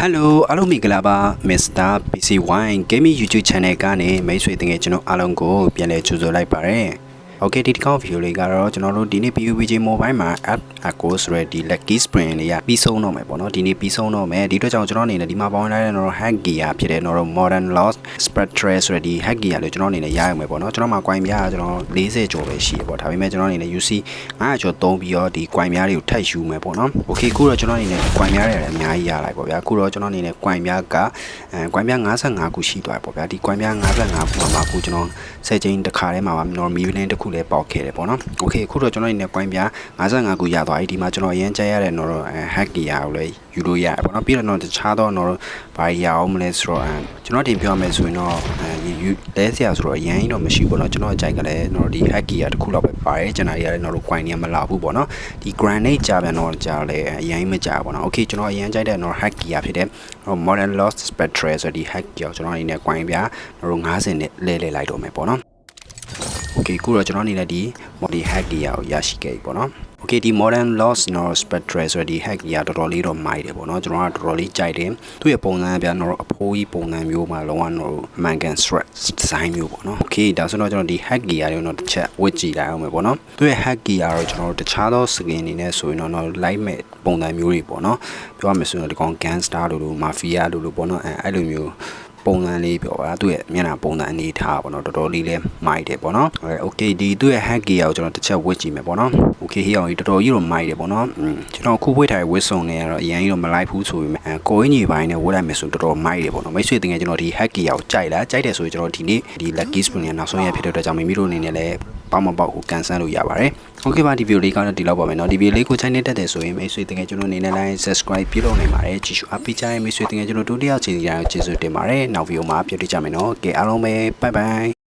Hello အားလုံးမင်္ဂလာပါ Mr. PC1 Gaming YouTube Channel ကနေမိတ်ဆွေတငယ်ကျွန်တော်အားလုံးကိုပြန်လည်ကြိုဆိုလိုက်ပါရစေ။ Okay ဒီတစ်ခေါက် video လေးကတော့ကျွန်တော်တို့ဒီနေ့ PUBG Mobile မှာ app Echo ဆိုတဲ့ဒီ lucky spring လေးရပြီးဆုံးတော့မယ်ပေါ့နော်ဒီနေ့ပြီးဆုံးတော့မယ်ဒီအတွက်ကြောင့်ကျွန်တော်အနေနဲ့ဒီမှာပေါင်းလိုက်တဲ့တော့ hack gear ဖြစ်တဲ့တော့ modern lost spectre ဆိုတဲ့ဒီ hack gear လို့ကျွန်တော်အနေနဲ့ရရမယ်ပေါ့နော်ကျွန်တော်မှာ coin ပြားကျွန်တော်40ကျော်ပဲရှိရပေါ့ဒါပေမဲ့ကျွန်တော်အနေနဲ့ UC 900ကျော်သုံးပြီးတော့ဒီ coin ပြားတွေကိုထပ်ယူမယ်ပေါ့နော် Okay ခုတော့ကျွန်တော်အနေနဲ့ coin ပြားတွေလည်းအများကြီးရလိုက်ပေါ့ဗျာခုတော့ကျွန်တော်အနေနဲ့ coin ပြားကcoin ပြား55ခုရှိသွားပြီပေါ့ဗျာဒီ coin ပြား55ခုမှာခုကျွန်တော်10ချိန်တစ်ခါထဲမှာကျွန်တော်မီလင်းတစ်ခုလည်းပေါက်ခဲ့တယ်ပေါ့နော် Okay ခုတော့ကျွန်တော်အနေနဲ့ coin ပြား55ခုရသွားပြီဒီမှာကျွန်တော်အရင်ကြက်ရတဲ့တော့ hack gear ကိုလည်းယူလို့ရတယ်ပေါ့နော်ပြီးတော့တခြားတော့ဘာရအောင်မလဲဆိုတော့ကျွန်တော်တင်ပြောမယ်ဆိုရင်တော့လဲဆရာဆိုတော့အရင်တော့မရှိဘူးပေါ့နော်ကျွန်တော်အကြိုက်ကလည်းဒီ hack gear တစ်ခုလောက်ပဲပါတယ်ကျွန်တော်ရတဲ့coin တွေမလာဘူးပေါ့နော်ဒီ granite ကြပြန်တော့ကြာလဲအရင်မကြဘူးပေါ့နော် Okay ကျွန်တော်အရင်ကြိုက်တဲ့hack gear ဖြစ်တဲ့ modern lost spectre ဆိုဒီ hack gear ကျွန်တော်အနေနဲ့ coin ပြ50နဲ့လဲလိုက်တော့မယ်ပေါ့နော် Okay ခုတော့ကျွန်တော်အနေနဲ့ဒီ hack gear ကိုရရှိခဲ့ပြီပေါ့နော် Okay ဒီ modern lost spectre ဆိုဒီ hack gear တော်တော်လေးတော့မိုက်တယ်ပေါ့နော်ကျွန်တော်ကတော်တော်လေးကြိုက်တယ်သူ့ရဲ့ပုံစံကပြန်တော့အဖိုးကြီးပုံစံမျိုးမှာလုံးဝMangan thread design မျိုးပေါ့နော် Okay ဒါဆိုတော့ကျွန်တော်ဒီ hack gear တွေတော့တစ်ချက်ဝစ်ကြည့်လိုက်အောင်မယ်ပေါ့နော်သူ့ရဲ့ hack gear တော့ကျွန်တော်တို့တခြားသော skin အနေနဲ့ဆိုရင်တော့ light မဲ့ပုံစံမျိုးတွေပေါ့နော်ပြောရမယ်ဆိုရင်ဒီကောင် gangster လို့ mafia လို့ပေါ့နော်အဲ့လိုမျိုးပုံစံလေးပြောပါသူ့ရဲ့မျက်နှာပုံစံအနေထားပေါ့နော်တော်တော်လေးလဲမိုက်တယ်ပေါ့နော် Okay ဒီသူ့ရဲ့ hack gear ကိုကျွန်တော်တစ်ချက်ဝစ်ကြည့်မယ်ပေါ့နော် Okay ဟိအောင်ကြီးတော်တော်ကြီးတော့မိုက်တယ်ပေါ့နော်ကျွန်တော်ခုဝစ်ထားတဲ့ဝစ်စုံတွေကတော့အရင်ကြီးတော့မလိုက်ဘူးဆိုပေမဲ့ကိုအင်းကြီးပိုင်းနဲ့ဝစ်လိုက်မယ်ဆိုတော်တော်မိုက်တယ်ပေါ့နော်မိတ်ဆွေတကယ်ကျွန်တော်ဒီ hack gear ကိုကြိုက်လားကြိုက်တယ်ဆိုရင်ကျွန်တော်ဒီနေ့ဒီ lucky spring နဲ့နောက်ဆုံးရဖြစ်တဲ့အတွက်ကြောင့်မိမိတို့အနေနဲ့လည်းပေါက်မပေါက်ကိုကန်ဆယ်လို့ရပါတယ် Okay ပါဒီ video လေးကတော့ဒီလောက်ပါမယ်เนาะဒီ video လေးကို channel တက်တယ်ဆိုရင်မိတ်ဆွေတကယ်ကျွန်တော်အနေနဲ့ like subscribe ပြုလုပ်နိုင်ပါတယ်ကြည့်ရှုအားပေးကြတဲ့မိတ်ဆွေတကယ်ကျွန်တော်တို့တယောက်ချင်းစီတိုင်းကျေးဇူးတင်ပါတယ်နောက် video မှာပြန်တွေ့ကြမယ်เนาะကဲအားလုံးပဲ bye bye